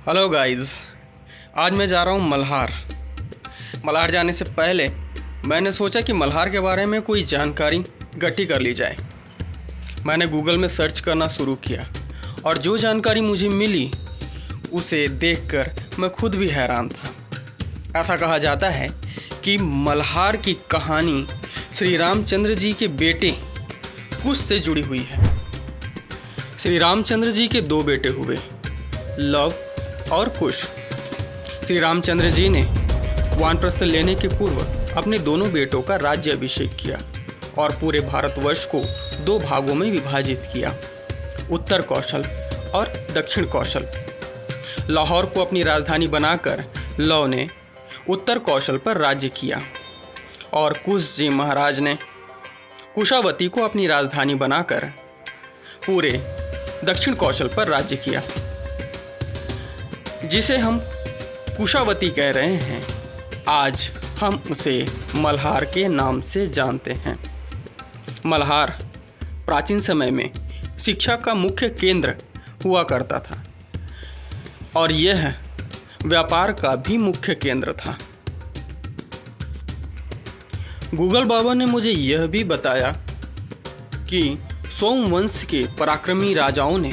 Hello guys. आज मैं जा रहा हूँ मल्हार। मल्हार जाने से पहले मैंने सोचा कि मल्हार के बारे में कोई जानकारी इकट्ठी कर ली जाए। मैंने गूगल में सर्च करना शुरू किया और जो जानकारी मुझे मिली उसे देखकर मैं खुद भी हैरान था। ऐसा कहा जाता है कि मल्हार की कहानी श्री रामचंद्र जी के बेटे कुश से जुड़ी हुई है। श्री रामचंद्र जी के दो बेटे हुए, लव और कुश। श्री रामचंद्र जी ने वानप्रस्थ लेने के पूर्व अपने दोनों बेटों का राज्य अभिषेक किया और पूरे भारतवर्ष को दो भागों में विभाजित किया, उत्तर कौशल और दक्षिण कौशल। लाहौर को अपनी राजधानी बनाकर लव ने उत्तर कौशल पर राज्य किया और कुश जी महाराज ने कुशावती को अपनी राजधानी बनाकर पूरे दक्षिण कौशल पर राज्य किया, जिसे हम कुशावती कह रहे हैं। आज हम उसे मल्हार के नाम से जानते हैं। मल्हार प्राचीन समय में शिक्षा का मुख्य केंद्र हुआ करता था और यह व्यापार का भी मुख्य केंद्र था। गूगल बाबा ने मुझे यह भी बताया कि सोमवंश के पराक्रमी राजाओं ने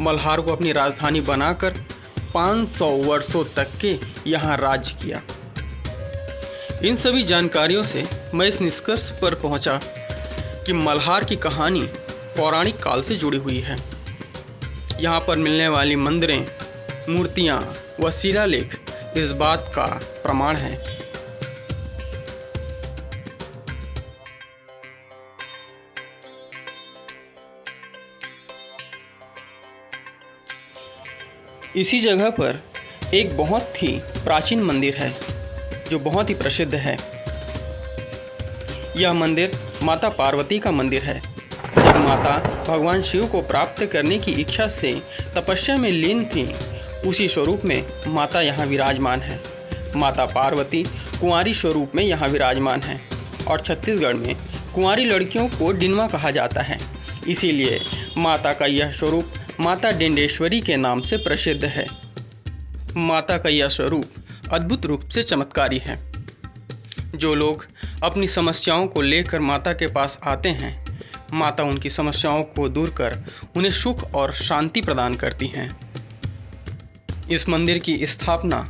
मल्हार को अपनी राजधानी बनाकर 500 वर्षों तक के यहाँ राज्य किया। इन सभी जानकारियों से मैं इस निष्कर्ष पर पहुंचा कि मल्हार की कहानी पौराणिक काल से जुड़ी हुई है। यहाँ पर मिलने वाली मंदिरें, मूर्तियाँ व शिलालेख इस बात का प्रमाण है। इसी जगह पर एक बहुत ही प्राचीन मंदिर है जो बहुत ही प्रसिद्ध है। यह मंदिर माता पार्वती का मंदिर है। जब माता भगवान शिव को प्राप्त करने की इच्छा से तपस्या में लीन थी, उसी स्वरूप में माता यहाँ विराजमान है। माता पार्वती कुंवारी स्वरूप में यहाँ विराजमान है और छत्तीसगढ़ में कुंवारी लड़कियों को डिनवा कहा जाता है। इसीलिए माता का यह स्वरूप माता डिंडेश्वरी के नाम से प्रसिद्ध है। माता का यह स्वरूप अद्भुत रूप से चमत्कारी है। जो लोग अपनी समस्याओं को लेकर माता के पास आते हैं, माता उनकी समस्याओं को दूर कर उन्हें सुख और शांति प्रदान करती हैं। इस मंदिर की स्थापना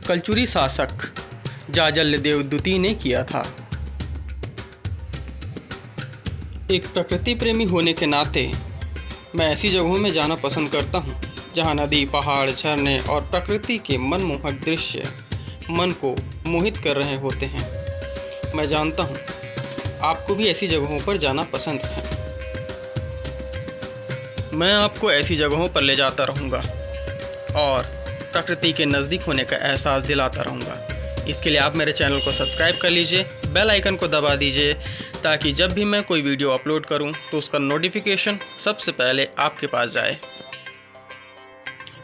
कलचुरी शासक जाजल्य देव द्वितीय ने किया था। एक प्रकृति प्रेमी होने के नाते मैं ऐसी जगहों में जाना पसंद करता हूँ जहाँ नदी, पहाड़, झरने और प्रकृति के मनमोहक दृश्य मन को मोहित कर रहे होते हैं। मैं जानता हूँ आपको भी ऐसी जगहों पर जाना पसंद है। मैं आपको ऐसी जगहों पर ले जाता रहूँगा और प्रकृति के नज़दीक होने का एहसास दिलाता रहूँगा। इसके लिए आप मेरे चैनल को सब्सक्राइब कर लीजिए, बेल आइकन को दबा दीजिए ताकि जब भी मैं कोई वीडियो अपलोड करूं तो उसका नोटिफिकेशन सबसे पहले आपके पास जाए।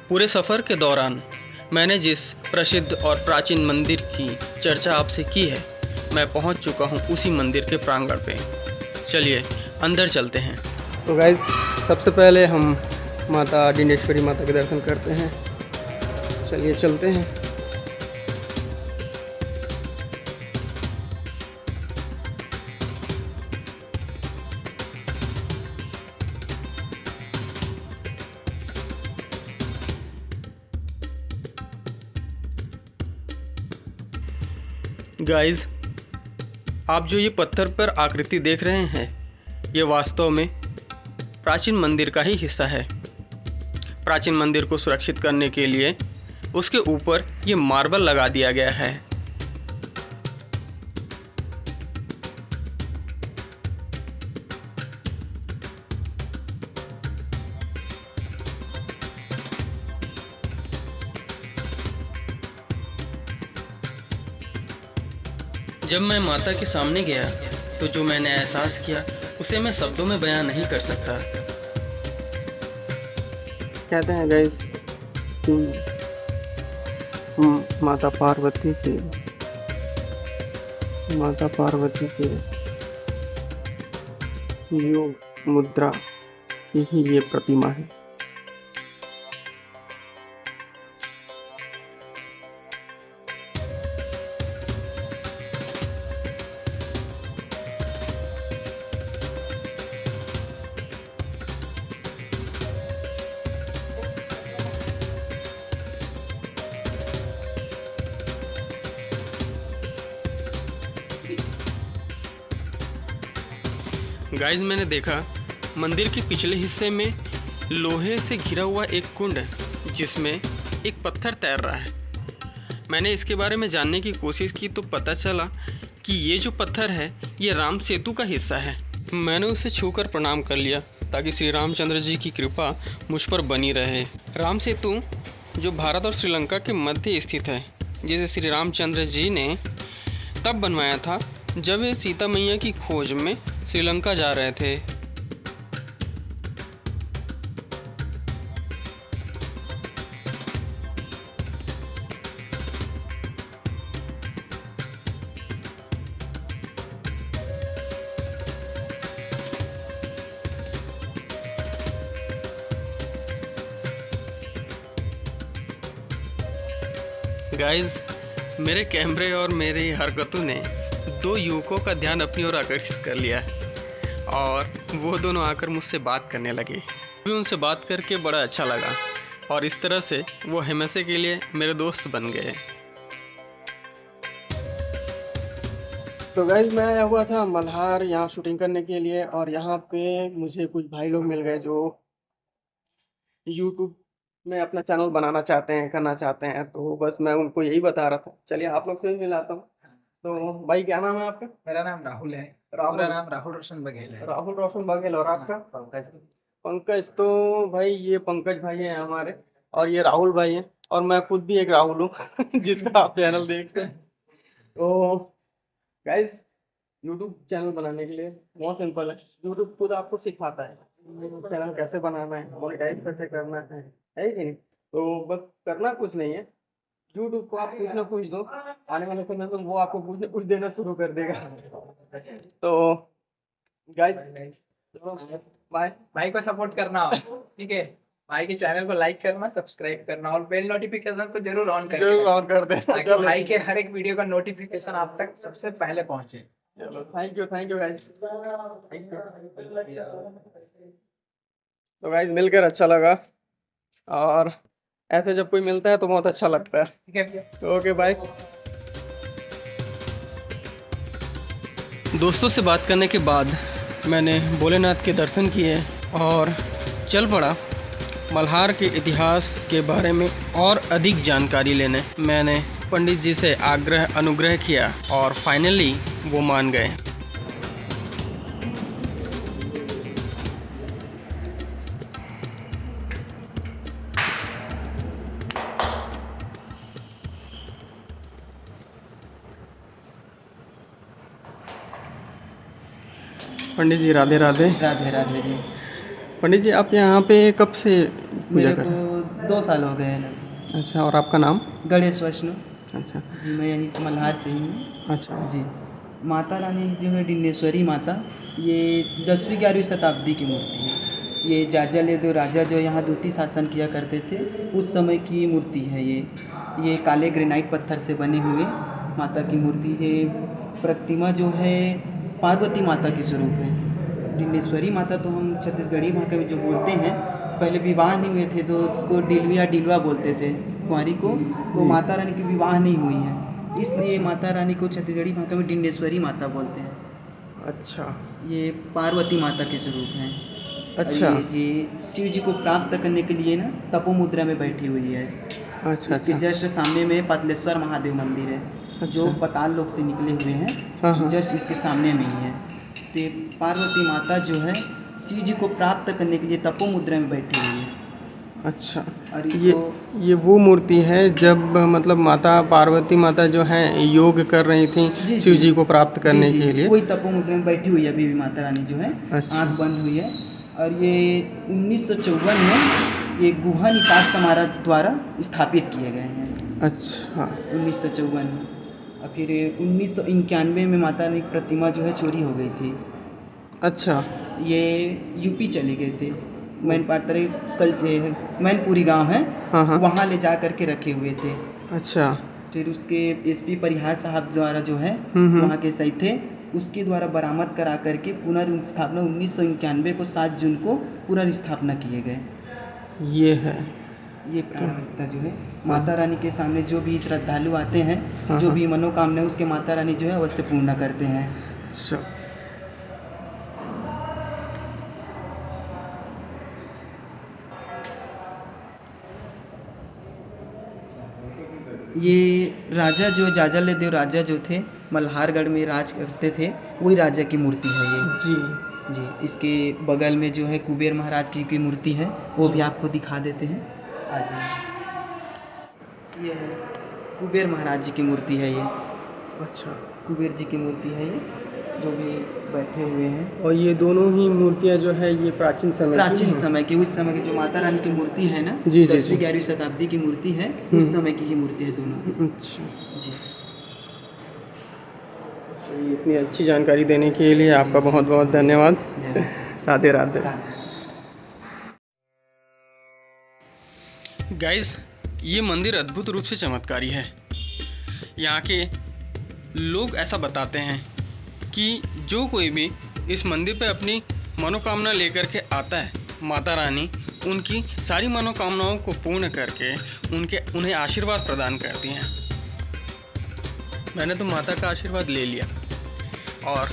पूरे सफ़र के दौरान मैंने जिस प्रसिद्ध और प्राचीन मंदिर की चर्चा आपसे की है, मैं पहुंच चुका हूं उसी मंदिर के प्रांगण पे। चलिए अंदर चलते हैं। तो गाइस, सबसे पहले हम माता डिंडेश्वरी माता के दर्शन करते हैं। चलिए चलते हैं। गाइस, आप जो ये पत्थर पर आकृति देख रहे हैं, ये वास्तव में प्राचीन मंदिर का ही हिस्सा है। प्राचीन मंदिर को सुरक्षित करने के लिए उसके ऊपर ये मार्बल लगा दिया गया है। जब मैं माता के सामने गया तो जो मैंने एहसास किया उसे मैं शब्दों में बयां नहीं कर सकता। कहते हैं गाइस कि माता पार्वती के योग मुद्रा की ही ये प्रतिमा है। गाइस मैंने देखा मंदिर के पिछले हिस्से में लोहे से घिरा हुआ एक कुंड है जिसमें एक पत्थर तैर रहा है। मैंने इसके बारे में जानने की कोशिश की तो पता चला कि ये जो पत्थर है ये राम सेतु का हिस्सा है। मैंने उसे छूकर प्रणाम कर लिया ताकि श्री रामचंद्र जी की कृपा मुझ पर बनी रहे। राम सेतु जो भारत और श्रीलंका के मध्य स्थित है, जिसे श्री रामचंद्र जी ने तब बनवाया था जब वे सीता मैया की खोज में श्रीलंका जा रहे थे। गाइस मेरे कैमरे और मेरी हरकतों ने दो युवकों का ध्यान अपनी ओर आकर्षित कर लिया और वो दोनों आकर मुझसे बात करने लगे। भी उनसे बात करके बड़ा अच्छा लगा और इस तरह से वो हमेशा के लिए मेरे दोस्त बन गए। तो गाइस मैं आया हुआ था मल्हार यहाँ शूटिंग करने के लिए और यहाँ पे मुझे कुछ भाई लोग मिल गए जो यूट्यूब में अपना चैनल बनाना चाहते हैं, करना चाहते हैं। तो बस मैं उनको यही बता रहा था। चलिए आप लोग से भी मिलाता हूँ। तो भाई क्या नाम है आपका? मेरा नाम राहुल है। राहुल। पूरा नाम राहुल रोशन बघेल है। राहुल रोशन बघेल। और आपका? पंकज। पंकज। तो भाई ये पंकज भाई हैं हमारे और ये राहुल भाई हैं और मैं खुद भी एक राहुल हूँ जिसका आप चैनल देखते हैं। तो गाइस यूट्यूब चैनल बनाने के लिए बहुत सिंपल है। यूट्यूब खुद आपको सिखाता है चैनल कैसे बनाना है, मोनेटाइज कैसे करना है कि नहीं। तो बस करना कुछ नहीं है, यूट्यूब को आप कुछ ना कुछ दो, आने वाले समय में वो आपको कुछ ना कुछ देना शुरू कर देगा। तो गाइस बाय। भाई को सपोर्ट करना ठीक है। भाई के चैनल को लाइक करना, सब्सक्राइब करना और बेल नोटिफिकेशन को जरूर ऑन करना, जरूर ऑन कर देना ताकि भाई के हर एक वीडियो का नोटिफिकेशन आप तक सबसे पहले पहुंचे। चलो thank you guys. Thank you. तो गाइस मिलकर अच्छा लगा और ऐसे जब कोई मिलता है तो बहुत अच्छा लगता है। ठीक है भैया। Okay bye. दोस्तों से बात करने के बाद मैंने भोलेनाथ के दर्शन किए और चल पड़ा मल्हार के इतिहास के बारे में और अधिक जानकारी लेने। मैंने पंडित जी से अनुग्रह किया और फाइनली वो मान गए। पंडित जी राधे राधे। राधे राधे जी। पंडित जी आप यहाँ पे कब से पूजा मेरे कर रहे हैं? को 2 साल हो गए हैं। अच्छा और आपका नाम? गणेश वैष्णव। अच्छा जी मैं यहीं से मल्हार से ही हूँ। अच्छा जी। माता रानी जो है डिन्नेश्वरी माता, ये 10वीं-11वीं शताब्दी की मूर्ति है। ये जाजल राजा जो यहाँ दूती शासन किया करते थे उस समय की मूर्ति है ये काले ग्रेनाइट पत्थर से बने हुए माता की मूर्ति। ये प्रतिमा जो है पार्वती माता की स्वरूप है। डिन्नेश्वरी माता तो हम छत्तीसगढ़ी भाषा में जो बोलते हैं, पहले विवाह नहीं हुए थे तो उसको डिलवा बोलते थे कुंवारी को। तो माता रानी की विवाह नहीं हुई है, इसलिए माता रानी को छत्तीसगढ़ी भाषा में डिन्नेश्वरी माता बोलते हैं। अच्छा ये पार्वती माता के स्वरूप हैं। अच्छा ये जी शिव जी को प्राप्त करने के लिए ना तपो मुद्रा में बैठी हुई है। अच्छा इसके अच्छा जस्ट सामने में पातलेश्वर महादेव मंदिर है, जो अच्छा। पाताल लोक से निकले हुए हैं। हाँ हाँ जस्ट इसके सामने में ही है। तो पार्वती माता जो है शिव जी को प्राप्त करने के लिए तपो मुद्रा में बैठी हुई है। अच्छा। और ये वो मूर्ति है जब मतलब माता पार्वती माता जो है योग कर रही थी शिव जी को प्राप्त करने के लिए। वही तपो मुद्रा में बैठी हुई है अभी भी माता रानी जो है। अच्छा। आँख बंद हुई है। और ये 1954 में ये गुहा निकास समारोह द्वारा स्थापित किए गए हैं। अच्छा 1954 में। और फिर 1991 में माता रानी की प्रतिमा जो है चोरी हो गई थी। अच्छा ये यूपी चले गए थे। मैनपुरी गांव है, हाँ हाँ वहाँ ले जा कर के रखे हुए थे। अच्छा फिर उसके एसपी परिहार साहब द्वारा जो है वहाँ के सही थे, उसके द्वारा बरामद करा करके पुनर्स्थापना 1991 को 7 जून को पुनर्स्थापना किए गए। ये प्राणप्रतिष्ठा जो है माता रानी के सामने जो भी श्रद्धालु आते हैं, जो भी मनोकामना है उसके माता रानी जो है अवश्य पूर्ण करते हैं। अच्छा ये राजा जो जाजालेदेव राजा जो थे मल्हारगढ़ में राज करते थे, वही राजा की मूर्ति है ये। जी। जी, इसके बगल में जो है कुबेर महाराज जी की मूर्ति है, वो भी आपको दिखा देते हैं। आ जाइए। ये है कुबेर महाराज जी की मूर्ति है ये। अच्छा। कुबेर जी की मूर्ति है ये, जो भी बैठे हुए हैं। और ये दोनों ही मूर्तियाँ जो है ये प्राचीन समय की, उस समय की जो माता रानी की मूर्ति है ना, जी, जी, 10वीं 11वीं शताब्दी की मूर्ति है, उस समय की ही मूर्ति है दोनों। अच्छा। जी, चलिए, इतनी अच्छी जानकारी देने के लिए आपका बहुत बहुत धन्यवाद। राधे राधे। गाइस, ये मंदिर अद्भुत रूप से चमत्कारी है। यहाँ के लोग ऐसा बताते हैं कि जो कोई भी इस मंदिर पे अपनी मनोकामना लेकर के आता है, माता रानी उनकी सारी मनोकामनाओं को पूर्ण करके उन्हें आशीर्वाद प्रदान करती हैं। मैंने तो माता का आशीर्वाद ले लिया और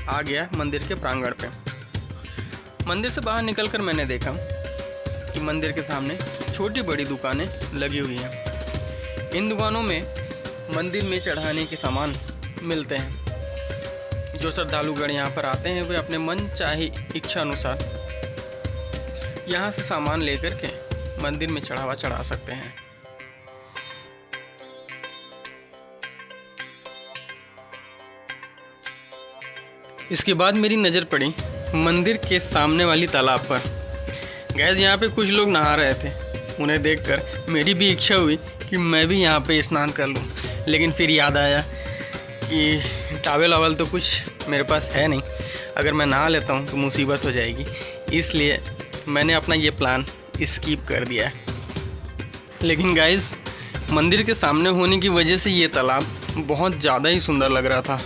आ गया मंदिर के प्रांगण पे। मंदिर से बाहर निकलकर मैंने देखा कि मंदिर के सामने छोटी बड़ी दुकानें लगी हुई हैं। इन दुकानों में मंदिर में चढ़ाने के सामान मिलते हैं। जो श्रद्धालुगण यहाँ पर आते हैं वे अपने मन चाहे इच्छा अनुसार यहाँ से सामान लेकर के मंदिर में चढ़ावा चढ़ा सकते हैं। इसके बाद मेरी नज़र पड़ी मंदिर के सामने वाली तालाब पर। गैस, यहाँ पे कुछ लोग नहा रहे थे। उन्हें देखकर मेरी भी इच्छा हुई कि मैं भी यहाँ पे स्नान कर लूँ, लेकिन फिर याद आया कि टावल वावल तो कुछ मेरे पास है नहीं। अगर मैं नहा लेता हूँ तो मुसीबत हो जाएगी, इसलिए मैंने अपना ये प्लान स्किप कर दिया। लेकिन गाइस, मंदिर के सामने होने की वजह से ये तालाब बहुत ज़्यादा ही सुंदर लग रहा था।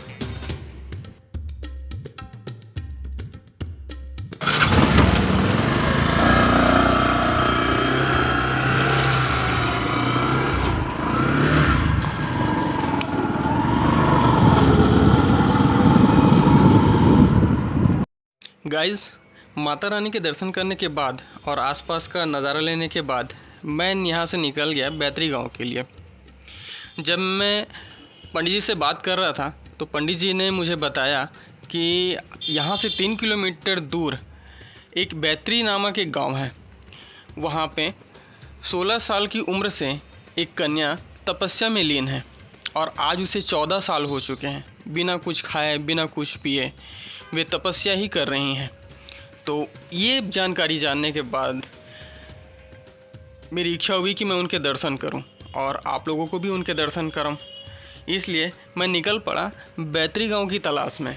गाइस, माता रानी के दर्शन करने के बाद और आसपास का नज़ारा लेने के बाद मैं यहाँ से निकल गया बैतरी गांव के लिए। जब मैं पंडित जी से बात कर रहा था तो पंडित जी ने मुझे बताया कि यहाँ से 3 किलोमीटर दूर एक बैतरी नामक एक गांव है। वहाँ पे 16 साल की उम्र से एक कन्या तपस्या में लीन है और आज उसे 14 साल हो चुके हैं। बिना कुछ खाए बिना कुछ पिए वे तपस्या ही कर रही हैं। तो ये जानकारी जानने के बाद मेरी इच्छा हुई कि मैं उनके दर्शन करूं और आप लोगों को भी उनके दर्शन कराऊं। इसलिए मैं निकल पड़ा बैतरी गांव की तलाश में।